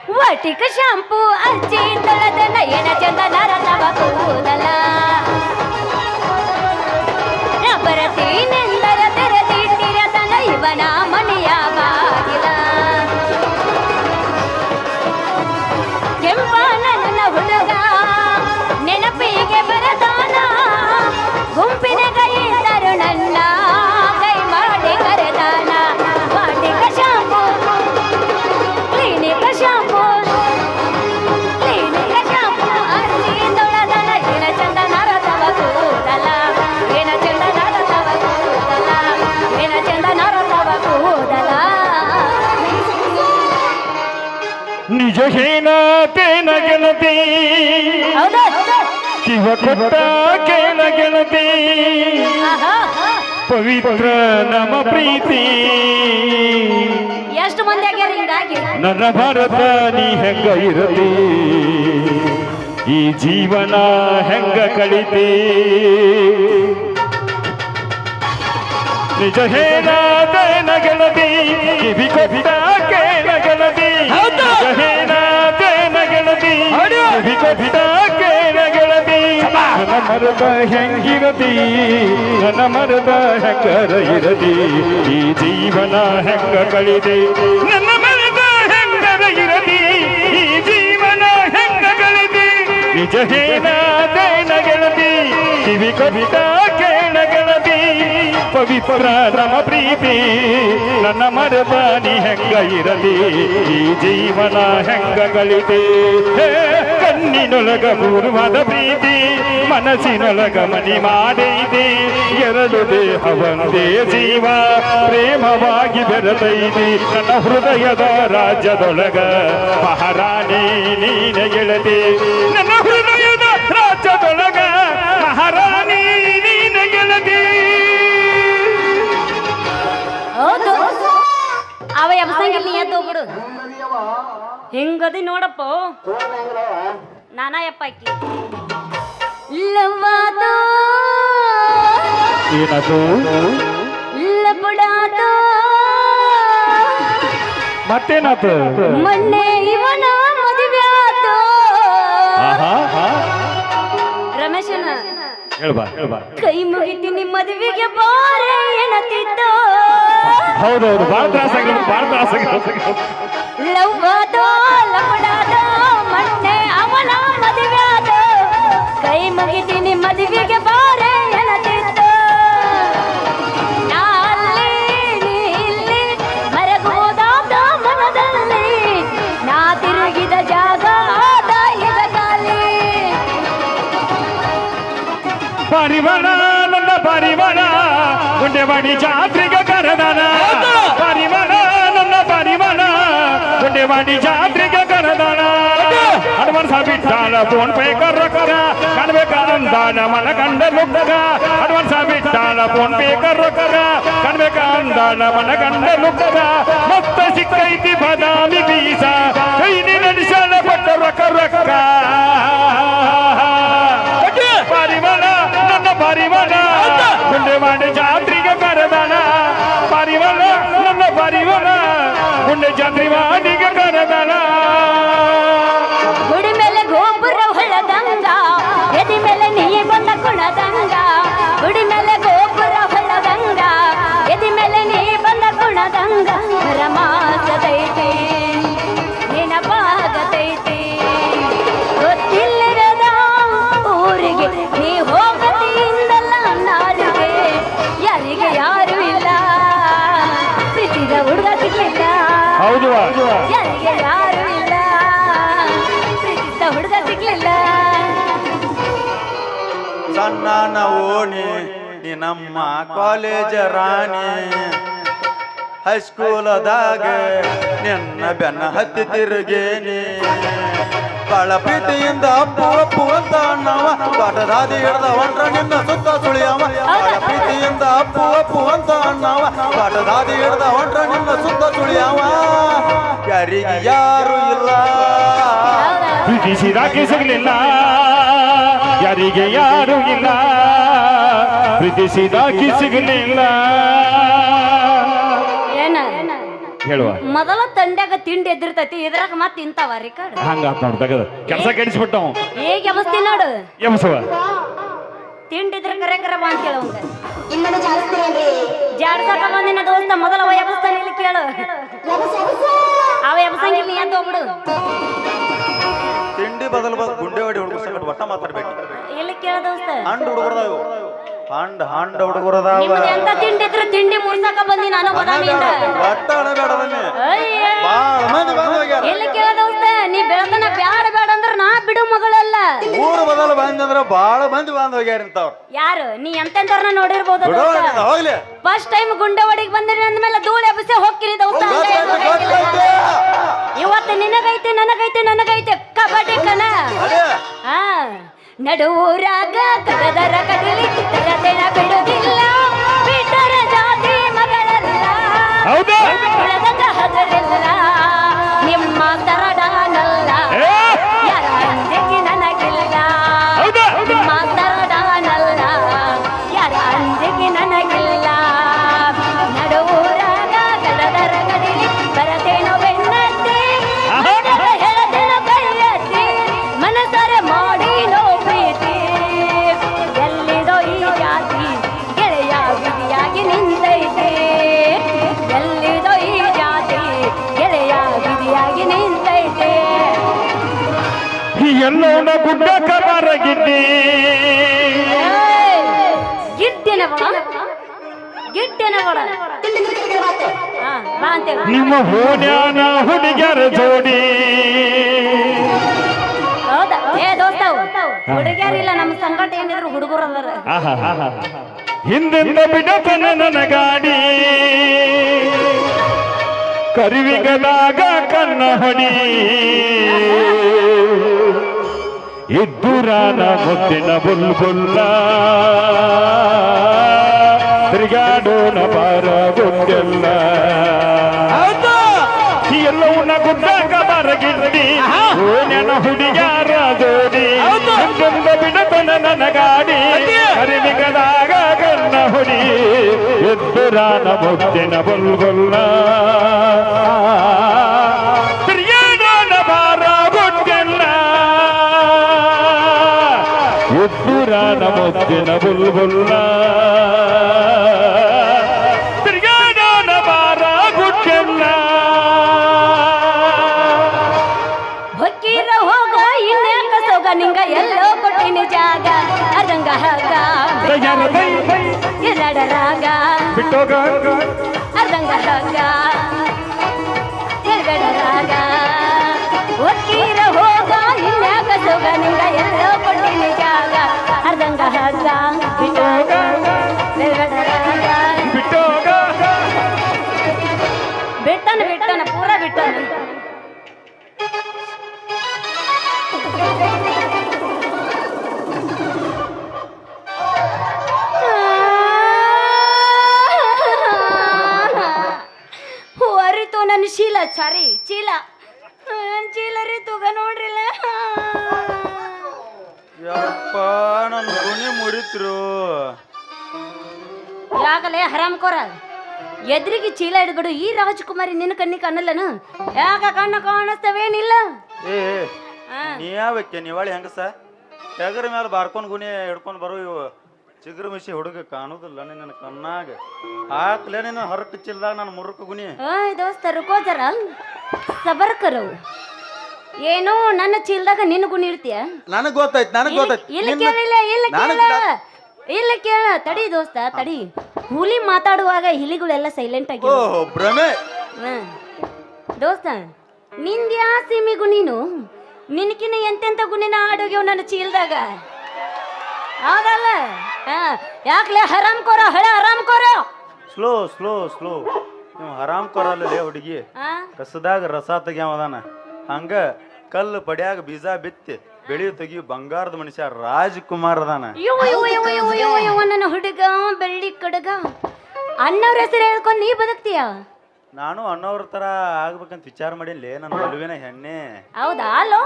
ವಾಟಿಕ shampoo ಹಚ್ಚಿ ತೊಳೆದನ ಎಣ ಚಂದನ ರಥವ ಕೂದಲ ಬರತೀನೆಂದರ ತೆರೆದಿಟ್ಟಿರತನ ಇವನ ಮನೆಯ ಬಾಗಿಲ ಕೆಂಪ ನನ್ನ ಹುಡುಗ ನೆನಪಿಗೆ ಬರದಾನ ಗುಂಪಿನ ಕೈ ತರುಣನ್ನ ಕೈ ಮಾಡಿ ಕರೆದಾನ Vatika shampoo Clinic shampoo Clinic shampoo ಹಚ್ಚಿ ತೊಳೆದನ ಎಣ ಚಂದನ ರಥವ ಕೂದಲ ಎಣ ಚಂದನ ರಥವ ಕೂದಲ ಎಣ ಚಂದನ ರಥವ ಕೂದಲ ನಿಜ ಹೇನಾತೇನ ಗೆಳತಿ ಹೌದಾ ಶಿವ ಕೊಟ್ಟ ಕೇಳ ಗೆಳತಿ ಪವಿತ್ರ ನಮ್ಮ ಪ್ರೀತಿ ಎಷ್ಟು ಮಂದಿ ಆಗ್ಯಾರ ಹಿಂಗಾಗಿ ನನ್ನ ಭಾರತ ನೀ ಹೆಂಗ ಇರತಿ ಈ ಜೀವನ ಹೆಂಗ ಕಳಿತಿ ನಿಜ ಹೇನಾತೇನ ಗೆಳತಿ ಕಿವಿ ಕೊಟ್ಟ ಕೇಳ ಗೆಳತಿ ನಿಜ ಹೇನಾತೇನ ಗೆಳತಿ ಕಿವಿ ಕೊಟ್ಟ ಕೇಳ ಗೆಳತಿ ನನ್ನ ಮರದ ಹೆಂಗಿರತಿ ನನ್ನ ಮರದ ಹೆಂಗರ ಇರತಿ ಈ ಜೀವನ ಹೆಂಗ ಕಳಿದೆ ನನ್ನ ಮರದ ಹೆಂಗರ ಇರತಿ ಈ ಜೀವನ ಹೆಂಗ ಕಳಿದೆ ನಿಜ ಹೇನಾತೇನ ಗೆಳತಿ ಕಿವಿ ಕೊಟ್ಟ ಕೇಳ ಗೆಳತಿ ಪವಿತ್ರ ನಮ್ಮ ಪ್ರೀತಿ ನನ್ನ ಮರದ ನೀ ಹೆಂಗ ಇರಲಿ ಈ ಜೀವನ ಹೆಂಗ ಕಳಿತೆ ಕಣ್ಣಿನೊಳಗ ಪೂರ್ವದ ಪ್ರೀತಿ ಮನಸ್ಸಿನೊಳಗ ಮನಿ ಮಾಡೈತಿ ಎರಡು ದೇಹ ಒಂದೇ ಜೀವ ಪ್ರೇಮವಾಗಿ ಬೆರೆತೈತಿ ನನ್ನ ಹೃದಯದ ರಾಜ್ಯದೊಳಗ ಮಹಾರಾಣಿ ನೀನೆ ಗೆಳತಿ ನನ್ನ ಹೃದಯದ ರಾಜ್ಯದೊಳಗ ಮಹಾರಾಣಿ ನೀನೆ ಗೆಳತಿ ಹೌದು ಅವ ಎಬ್ಸಂಗಿಲ್ಲ ನೀ ಎದ್ದು ಹೋಗ್ಬಿಡು ಹೆಂಗದಿ ನೋಡಪ್ಪ ನಾನಾ ಯಪ್ಪಾಕಿ ಲವ್ವಾದೋ ಏನದು ಲಪಡಾದೋ ಮತ್ತೇನಾತು ಮೊನ್ನೆ ಇವನ ಮದುವೆ ಆತೋ ರಮೇಶನ ಹೇಳ್ಬಾ ಕೈ ಮುಗಿತೀನಿ ಮದುವೆಗೆ ಬಾರೆ ಎಣತಿದ್ದೋ ಹೌದೌದು ಬಾಳ ತ್ರಾಸಾಗಿರೋದು ಲವ್ವಾದೋ ಲಪಡಾದೋ ಮೊನ್ನೆ ಅವನ ಮದುವೆ ಆದೋ ಕೈ ಮುಗಿತೀನಿ ಮದುವೆಗೆ ಬಾರೆ ಎಣತಿದ್ದೋ ನಾ ಅಲ್ಲಿ ನೀ ಇಲ್ಲಿ ಮರಗೋದಾದ ಮನದಲ್ಲಿ ನಾ ತಿರುಗಿದ ಜಾಗ ದಾಯದ ಖಾಲಿ ಪರಿವಾರ ನನ್ನ ಪರಿವಾರ ಗುಂಡೆವಾಡಿ ಜಾತ್ರೆಗೆ ಕರೆದಾನ ಪರಿವಾರ ನನ್ನ ಪರಿವಾರ ಗುಂಡೆವಾಡಿ ಜಾತ್ರೆಗೆ ಕರೆದಾನ ಅಡ್ವಾನ್ಸ್ ಬಿಟ್ಟಾಳ ಫೋನ್ ಪೇ ಕರ ಕಾಣ್ಬೇಕ ಅಂದಾನ ಮನ ಕಂಡ ಲುಕ್ಕಗ ಅಡ್ವಾನ್ಸ್ ಬಿಟ್ಟಾಳ ಫೋನ್ ಪೇ ಕರ ಕಾಣ್ಬೇಕ ಅಂದಾನ ಮನ ಕಂಡ ಲುಕ್ಕಗ ಮತ್ತ ಸಿಕ್ಕೈತಿ ಬದಾಮಿ ಬೀಸ ಕೈನಿ ನಡೆಸಲ ಪಟ್ಟ ರೊಕ್ಕ ಪರಿವಾರ ನನ್ನ ಪರಿವಾರ ಗುಂಡೆವಾಡಿ ಜಾತ್ರೆಗೆ ಕರೆದಾನ ಪರಿವಾರ ನನ್ನ ಪರಿವಾರ ಗುಂಡೆ ಜಾತ್ರೆ ವಾಡಿಗೆ ಕರೆದಾನ ಗುಡಿ ಮೇಲೆ ಗೋಪುರ ಹೊಳದಂಗ ಎದಿ ಮೇಲೆ ನೀ ಬಂದ ಕುಣದಂಗ ಗುಡಿ ಮೇಲೆ ಗೋಪುರ ಹೊಳದಂಗ ಎದಿ ಮೇಲೆ ನೀ ಬಂದ ಕುಣದಂಗ ರಮಾಸದೈತಿ ನೆನಪಾಗತೈತಿ ಗೊತ್ತಿಲ್ಲದ ಊರಿಗೆ ನೀ ಹೋಗತಿಯಿಂದಲ್ಲ ನಾರಿಗೆ ಯಾರಿಗೆ ಯಾರು ಇಲ್ಲ ಪ್ರೀತಿದ ಹುಡುಗ ಸಿಗ್ಲಿಲ್ಲ ಹೌದು ಯಾರಿಗೆ ಯಾರು ಇಲ್ಲ ಪ್ರೀತಿದ ಹುಡುಗ ಸಿಗ್ಲಿಲ್ಲ ಸಣ್ಣ ಓಣಿ ನೀ ನಮ್ಮ ಕಾಲೇಜ ರಾಣಿ ಹೈಸ್ಕೂಲದಾಗ ನಿನ್ನ ಬೆನ್ನ ಹತ್ತಿ ತಿರುಗೇನಿ ಬಾಳ ಪ್ರೀತಿಯಿಂದ ಅಪ್ಪು ಅಂತ ಅಣ್ಣವ ಪಾಠದಾದಿ ಹಿಡ್ದ ಹೊಂಟ್ರ ನಿನ್ನ ಸುತ್ತ ಸುಳಿಯವ ಬಾಳ ಪ್ರೀತಿಯಿಂದ ಅಪ್ಪು ಅಂತ ಅಣ್ಣವ ಪಾಠದಾದಿ ಹಿಡ್ದ ಹೊಂಟ್ರ ನಿನ್ನ ಸುತ್ತ ಸುಳಿಯವ ಯಾರಿಗೆ ಯಾರು ಇಲ್ಲ ಪ್ರೀತಿಸಿದಾಕೆ ಸಿಗಲಿಲ್ಲ ಯಾರಿಗೆ ಯಾರು ಇಲ್ಲ ಪ್ರೀತಿಸಿದಾಕೆ ಸಿಗಲಿಲ್ಲ ಏನ ಹೇಳುವ ಮೊದಲ ತಂಡ್ಯಾಗ ತಿಂಡಿ ಎದ್ದಿರ್ತೈತಿ ಇದ್ರಾಗ ಮತ್ ತಿಂತಾವ ರಿಕಾರ್ಡ್ ಹಂಗಾತ್ ನೋಡ್ ತಗದ ಕೆಲಸ ಕೆಡಿಸ್ಬಿಟ್ಟವ್ ಹೇಗೆ ಎಬಸ್ತಿ ನೋಡು ಎಮಸವ ತಿಂಡಿದ್ರ ಕರೆ ಕರೆ ಬಾ ಅಂತ ಕೇಳವಂಗ ಜಾಡ್ಸಕ ಬಂದಿನ ದೋಸ್ತ ಮೊದಲ ಎಬಸ್ತಾನೆ ಇಲ್ಲಿ ಕೇಳು ಅವ ಎಬಸಂಗಿಲ್ಲ ನೀ ಅಂತ ಹೋಗ್ಬಿಡು ತಿಂಡಿ ಬದಲು ಗುಂಡೆ ಹೊಡಿ ಹುಡುಗರು ಒಟ್ಟ ಮಾತಾಡ್ಬೇಕು ಇಲ್ಲಿ ಕೇಳ ದೋಸ್ತ ಹಂಡ್ ಹುಡುಗರದಾವು ಹಂಡ ಹುಡುಗರದಾವ ನಿಮ್ದು ಎಂತ ತಿಂಡಿ ಇದ್ರೆ ತಿಂಡಿ ಮುರ್ಸಾಕ ಬಂದಿ ನಾನು ಬದಾಮಿಯಿಂದ ಒಟ್ಟ ಅಳಬೇಡದನ್ನೇ ಬಾಳ ಮಂದಿ ಬಂದ್ ಹೋಗ್ಯಾರ ಎಲ್ಲಿ ಕೇಳ ದೋಸ್ತ ನೀ ಬೆಳತನ ಬ್ಯಾಡ ಬೇಡ ಅಂದ್ರ ನಾ ಬಿಡು ಮಗಳಲ್ಲ ಊರು ಬದಲು ಬಂದಂದ್ರ ಬಾಳ ಮಂದಿ ಬಂದ್ ಹೋಗ್ಯಾರ ಇಂತವ್ರು ಯಾರು ನೀ ಎಂತೆಂತವ್ರನ್ನ ನೋಡಿರ್ಬೋದು ಹೋಗ್ಲಿ ಫಸ್ಟ್ ಟೈಮ್ ಗುಂಡವಾಡಿಗೆ ಬಂದಿರಿ ಅಂದ್ಮೇಲೆ ಧೂಳು ಎಬ್ಬಿಸಿ ಹೋಗ್ತೀನಿ ದೋಸ್ತ ಇವತ್ತು ನಿನಗೈತೆ ನನಗೈತೆ ಕಬಡ್ಡಿ ಕನ ಹಾ ನಡುವೂರಾಗ ಕಡದರ ಕಡಲಿ ಕಡತೆನ ಬಿಡುದಿಲ್ಲ ಬಿಟ್ಟರ ಜಾತಿ ಮಗಳಲ್ಲ ಉಳದಂಗ ಹಗರಿಲ್ಲ ನಿಮ್ಮ ತರಡಾನಲ್ಲ ಯಾರ ಅಂಜಿಗೆ ನನಗಿಲ್ಲ ನಿಮ್ಮ ತರಡಾನಲ್ಲ ಯಾರ ಅಂಜಿಗೆ ನನಗಿಲ್ಲ ನಡುವೂರಾಗ ಕಡದರ ಕಡಲಿ ಬರತೇನೋ ಬೆನ್ನತ್ತಿ ಹೇಳತೇನೋ ಕೈಯತ್ತಿ ಮನಸರೆ ಮಾಡಿ ನೋ ಪ್ರೀತಿ ಎಲ್ಲಿದೋ ಈ ಜಾತಿ ಗೆಳೆಯ ಬಿಗಿಯಾಗಿ ನಿಂತೈತೆ ಎಲ್ಲಿದೋ ಈ ಜಾತಿ ಗೆಳೆಯ ಬಿಗಿಯಾಗಿ ನಿಂತೈತೆ ಎಲ್ಲೋನ ಗುಡ್ಡ ಕಬಾರ ಗಿಡ್ಡಿ ಗಿಡ್ಡಿನ ಬಡ ಬಾ ಅಂತೇಳಿ ನಿಮ್ಮ ಹೋನ್ಯಾನ ಹುಡುಗ್ಯಾರ ಜೋಡಿ ಹೌದಾ ಏ ದೋಸ್ತ ಹುಡುಗಿಯರಿಲ್ಲ ನಮ್ಮ ಸಂಗಟ ಏನಿದ್ರು ಹುಡುಗರು ಅದಾರ ಹಿಂದಿಂದ ಬಿಡತನ ನನ್ನ ಗಾಡಿ ಕರಿವಿಗದಾಗ ಕನ್ನ ಹೊಡಿ ಇದ್ದುರಾನ ಮುದ್ದಿನ ಬುಲ್ಬುಲ್ಲ ತಿರುಗಾಡೋಣ ಬಾರ ಗುಡ್ಡೆಲ್ಲ ಎಲ್ಲವನ್ನ ಗುಡ್ಡಾಗ ಬರಗಿಡ್ಡಿ ಓನ್ಯನ ಹುಡುಗ್ಯಾರ ಜೋಡಿ ಹಿಂದಿಂದ ಬಿಡತನ ನನ್ನ ಗಾಡಿ ಕರಿವಿಗದಾಗ ಕನ್ನ ಹೊಡಿ ಎದ್ದುರಾನ ಮುದ್ದಿನ ಬುಲ್ಬುಲ್ಲ ತಿರುಗಾಡೋಣ ಬಾರ ಗುಡ್ಡೆಲ್ಲ ಎದ್ದುರಾನ ಮುದ್ದಿನ ಬುಲ್ಬುಲ್ಲ ತಿರುಗಾಡೋಣ ಬಾರ ಗುಡ್ಡೆಲ್ಲ ಹೊಕ್ಕೀರ ಹೋಗ ಇನ್ಯಾಕ ಸೋಗ ನಿಂಗ ಎಲ್ಲೋ ಕೊಟ್ಟಿನಿ ಜಾಗ ಅದಂಗ ಹಾಗ ಎರಡ ರಾಗ ಬಿಟ್ಟೋಗ ಅದಂಗ ಹಾಗ ಎರಡ ರಾಗ ಹೊಕ್ಕೀರ ಹೋಗ ಇನ್ಯಾಕ ಸೋಗ ನಿಂಗ ಎಲ್ಲೋ ಕೊಟ್ಟಿನಿ ಜಾಗ ಅದಂಗ ಹಾಗ ಬಿಟ್ಟೋಗ ಎರಡ ರಾಗ ಬಿಟ್ಟೋಗ ಬಿಟ್ಟನ ಪೂರ ಬಿಟ್ಟನ ಅರಿತು ನನ್ನ ಶೀಲ ಸಾರಿ ಚೀಲ ಚೀಲ ರೀತುಗ ನೋಡ್ರಿಲ್ಲ ಯಪ್ಪ ನನ್ನ ಗುಣಿ ಮುರಿತ್ರು ಯಾಕಲೇ ಹರಾಮ್ಕೋರ ಎದ್ರಿಗೆ ಚೀಲ ಹಿಡ್ಬಿಡು ಈ ರಾಜಕುಮಾರಿ ನಿನ್ನ ಕಣ್ಣಿ ಕಾಣಲ್ಲನು ಯಾಕ ಕಣ್ಣ ಕಾಣಿಸ್ತವೇನಿಲ್ಲ ಏ ನೀ ಯಾವಕ್ಕೆ ನೀವಾಳಿ ಹೆಂಗಸ ಟಗರ ಮೇಲೆ ಬಾರ್ಕೊಂಡ್ ಗುಣಿ ಹಿಡ್ಕೊಂಡ್ ಬರೋ ಇವು ಚಿಗುರು ಮಿಸಿ ಹುಡುಗ ಕಾಣುದಿಲ್ಲ ನಿನ್ನ ಕಣ್ಣಾಗ ಹಾಕ್ಲೇ ನಿನ್ನ ಹೊರಟು ಚಿಲ್ದಾಗ ನಾನು ಮುರುಕ ಗುಣಿ ಓಯ್ ದೋಸ್ತ ರುಕೋ ಜರ ಸಬರ್ ಕರು ಏನು ನನ್ನ ಚೀಲದಾಗ ನಿನ್ನ ಗುಣಿ ಇಡ್ತೀಯ ನನಗ್ ಗೊತ್ತಾಯ್ತು ಇಲ್ಲ ಕೇಳಿಲ್ಲ ಇಲ್ಲ ಕೇಳ ತಡಿ ದೋಸ್ತ ತಡಿ ಹುಲಿ ಮಾತಾಡುವಾಗ ಹಿಲಿಗಳೆಲ್ಲ ಸೈಲೆಂಟ್ ಆಗಿ ಓಹೋ ಭ್ರಮೆ ದೋಸ್ತ ನಿಂದ್ಯಾ ಸಿಮಿಗು ನೀನು ನಿನಕಿನ ಎಂತೆಂತ ಗುಣಿನ ಆಡೋಗ್ಯವ್ ನನ್ನ ಚೀಲದಾಗ ಹೌದಲ್ಲ ಯಾಕ್ಲೆ ಹರಾಮ್ಕೋರ ಹರಾಮ್ಕೋರ ಸ್ಲೋ ನೀವು ಹರಾಮ್ ಕೊರಲ್ಲೇ ಹುಡುಗಿ ಕಸದಾಗ ರಸ ತೆಗ್ಯಾವದಾನ ಹಂಗ ಕಲ್ಲು ಪಡ್ಯಾಗ ಬೀಜ ಬಿತ್ತಿ ಬೆಳೆಯು ತೆಗಿಯು ಬಂಗಾರದ ಮನುಷ್ಯ ರಾಜ್ಕುಮಾರ್ ಅದಾನ ನನ್ನ ಹುಡುಗ ಬೆಳ್ಳಿ ಕಡಗ ಅಣ್ಣವ್ರ ಹೆಸರು ಹೇಳ್ಕೊಂಡು ನೀ ಬದುಕ್ತೀಯ ನಾನು ಅಣ್ಣವ್ರ ತರ ಆಗ್ಬೇಕಂತ ವಿಚಾರ ಮಾಡಿಲ್ಲ ನನ್ನ ಒಲುವಿನ ಹೆಣ್ಣೆ ಹೌದಾ ಅಲ್ಲೋ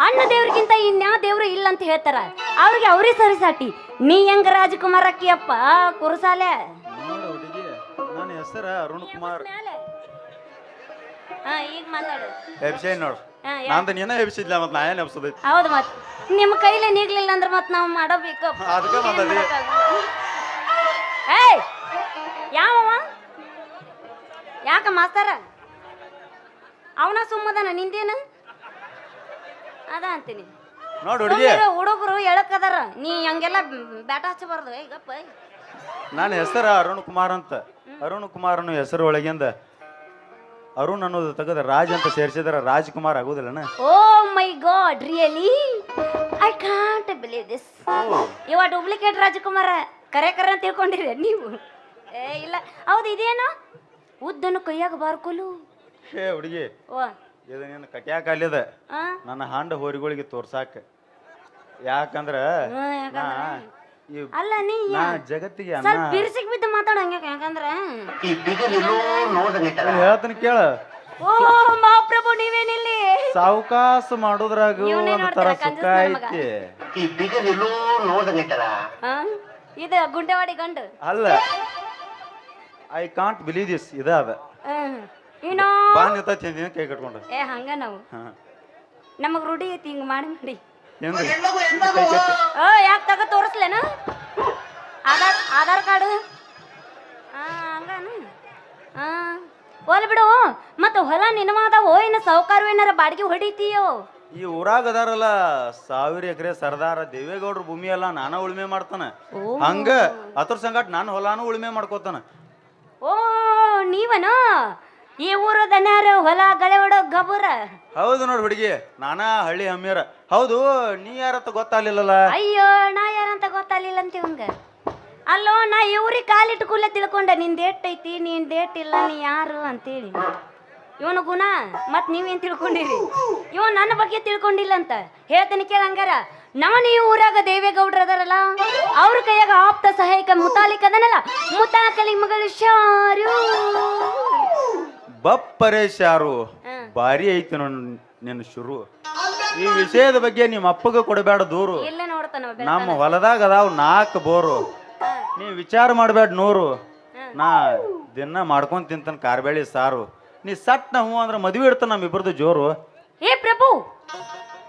ಅಣ್ಣ ದೇವ್ರಿಗಿಂತ ಇನ್ಯಾ ದೇವ್ರು ಇಲ್ಲ ಅಂತ ಹೇಳ್ತಾರ ಅವ್ರಿಗೆ ಅವ್ರೇ ಸರಿಸಾಟಿ ನೀ ಹೆಂಗ ರಾಜಕುಮಾರ್ ಅಕ್ಕಿಯಪ್ಪ ಕುರುಸಾಲೆ ನೋಡು ಹುಡುಗಿ ನನ್ನ ಹೆಸರ ಅರುಣ್ ಕುಮಾರ್ ಹಾ ಈಗ ಮಾತಾಡು. ಎಬ್ಸೇ ನೋಡು ಹಾ, ನಂದು ನೀನ ಎಬ್ಸಿದ್ಲ ಮತ್ ನಾ ಏನ್ ಎಬ್ಸದೈತಿ ಹೌದು ಮತ್ ನಿಮ್ಮ ಕೈಲೇ ನೀಗ್ಲಿಲ್ಲ ಅಂದ್ರೆ ಮತ್ ನಾವು ಮಾಡಬೇಕು. ಅದಕ್ಕೆ ಮಾತಾಡಿ ಏಯ್ ಯಾವವ ಯಾಕ ಮಾಸ್ತರ ಅವನ ಸುಮ್ಮದನ ನಿಂದೇನು ಅದ ಅಂತೀನಿ. ನೋಡು ಹುಡುಗಿ ಹುಡುಗರು ಎಳಕದಾರ ನೀ ಹಂಗೆಲ್ಲ ಬ್ಯಾಟ ಹಚ್ಚಬಾರ್ದು. ಈಗಪ್ಪ ನನ್ನ ಹೆಸರು ಅರುಣ್ ಕುಮಾರ್ ಅಂತ. ಅರುಣ್ ಕುಮಾರ್ ಅನ್ನೋ ಹೆಸರು ಒಳಗಿಂದ ಅರುಣ್ ಅನ್ನೋದು ತೆಗೆದ ರಾಜ್ ಅಂತ ಸೇರಿಸಿದ್ರೆ ರಾಜ್ಕುಮಾರ್ ಆಗುದಿಲ್ಲನ? Oh my God really I can't believe this. ಇವ ಡೂಪ್ಲಿಕೇಟ್ ರಾಜಕುಮಾರ ಕರೆ ಅಂತ ತಿಳ್ಕೊಂಡಿರಿ ನೀವು? ಏ ಇಲ್ಲ. ಹೌದು ಇದೇನು ಉದ್ದನು ಕೈಯಾಗ ಬಾರ್ಕೊಲು? ಹೇ ಹುಡುಗಿ ಓ ಇದು ನಿನ್ನ ಕಟ್ಯಾಕ ಅಲ್ಲಿದ ಆ ನನ್ನ ಹಾಂಡ ಹೋರಿಗಳಿಗೆ ತೋರ್ಸಾಕ. ಯಾಕಂದ್ರ ನಾ ಈ- ಅಲ್ಲ ನೀ ನಾ ಜಗತ್ತಿಗೆ ಅನ್ನ ಸ್ವಲ್ಪ ಬಿರ್ಸಿಗೆ ಬಿದ್ದು ಮಾತಾಡಂಗ. ಯಾಕಂದ್ರ ಹೇಳ್ತೀನಿ ಕೇಳ. ಓ ಮಹಾಪ್ರಭು ನೀವೇನಿಲ್ಲಿ? ಸಾವಕಾಶ ಮಾಡೋದ್ರಾಗ ಇವ್ನೇ ಒಂದ್ ತರ ನೋಡ್ತಾರ, ಸುಖ ಕಂಜೂಸ್ ನನ್ ಐತಿ. ಆ? ಇದು ಗುಂಡೆವಾಡಿ ಗಂಡು ಅಲ್ಲ ಐ ಕಾಂಟ್ ಬಿಲೀವ್ ದಿಸ್ ಇದ ಅದ ಏನೋ ಬಾ ನಿಂತೈತಿ ನೀನ್ ಕೈ ಕಟ್ಕೊಂಡು. ಏ ಹಂಗ ನಾವು ಹಾ ನಮಗ್ ರೂಢಿ ಐತಿ ಹಿಂಗ್ ಮಾಡಿ ಮಾಡಿ. ಏನ್ರಿ ಓ ಯಾಕೆ ತಗ ತೋರಿಸ್ಲೇನ ಆಧಾರ್ ಕಾರ್ಡು? ಹಂಗಾನು ಹೊಲ ಬಿಡು. ಮತ್ತ ಹೊಲ ನಿನವಾದವೋ ಇನ್ನು ಸಾವುಕಾರು ಏನಾರ ಬಾಡಿಗೆ ಹೊಡಿತೀಯೋ? ಈ ಊರಾಗ ಅದಾರಲ್ಲ 1000 ಎಕರೆ ಸರ್ದಾರ ದೇವೇಗೌಡ್ರ ಭೂಮಿ ಎಲ್ಲ ನಾನ ಉಳುಮೆ ಮಾಡ್ತಾನ. ಹಂಗ ಅದ್ರ ಸಂಗಾಟ ನಾನು ಹೊಲಾನು ಉಳುಮೆ ಮಾಡ್ಕೋತಾನ. ಓ ನೀವನ ಈ ಊರು ದನ್ಯಾರ ಹೊಲ ಗಳೆ ಹೊಡೋ ಗಬುರ? ಹೌದು ನೋಡ್ ಹುಡುಗಿ ನಾನಾ ಹಳ್ಳಿ ಹಮ್ಮಿಯರ. ಹೌದು ನೀ ಯಾರತ್ತ ಗೊತ್ತಾಗ್ಲಿಲ್ಲಲ್ಲ? ಅಯ್ಯೋ ನಾ ಯಾರಂತ ಗೊತ್ತಾಗ್ಲಿಲ್ಲ ಅಂತ ಇವಂಗ. ಅಲ್ಲೋ ನಾ ಇವ್ರಿಗೆ ಕಾಲಿಟ್ಟು ಕೂಲೆ ತಿಳ್ಕೊಂಡೆ ನಿನ್ ಡೇಟ್ ಐತಿ ನೀನ್ ಡೇಟ್ ಇಲ್ಲ ನೀ ಯಾರು ಅಂತೇಳಿ. ಇವನು ಗುಣ ಮತ್ ನೀವೇನ್ ತಿಳ್ಕೊಂಡಿರಿ? ಇವ ನನ್ನ ಬಗ್ಗೆ ತಿಳ್ಕೊಂಡಿಲ್ಲ ಅಂತ ಹೇಳ್ತೀನಿ ಕೇಳಂಗಾರ. ನಾನು ಈ ಊರಾಗ ದೇವೇಗೌಡ್ರ ಅದಾರಲ್ಲ ಅವ್ರ ಕೈಯಾಗ ಆಪ್ತ ಸಹಾಯಕ ಮುತಾಲಿಕ್ ಅದನಲ್ಲ, ಮುತಾಕಲಿ ಮಗಳು ಶಾರು ಬಪ್ಪರೇಶಾರು ಭಾರಿ ಐತಿ ನಿನ್ನ ಶುರು. ಈ ವಿಷಯದ ಬಗ್ಗೆ ನಿಮ್ಮ ಅಪ್ಪಗ ಕೊಡಬೇಡ ದೂರು. ಇಲ್ಲ ನೋಡ್ತಾನ ನಮ್ಮ ಹೊಲದಾಗ ಅದಾವ್ 4 ಬೋರು. ನೀ ವಿಚಾರ ಮಾಡಬೇಡ 100. ನಾ ದಿನ ಮಾಡ್ಕೊಂಡ್ ತಿಂತಾನ ಕಾರ್ಬೇಳಿ ಸಾರು. ನೀ ಸಟ್ನ ಹೂ ಅಂದ್ರೆ ಮದುವೆ ಇಡ್ತಾನ ನಮ್ಮಿಬ್ಬರದು ಜೋರು. हे प्रभु,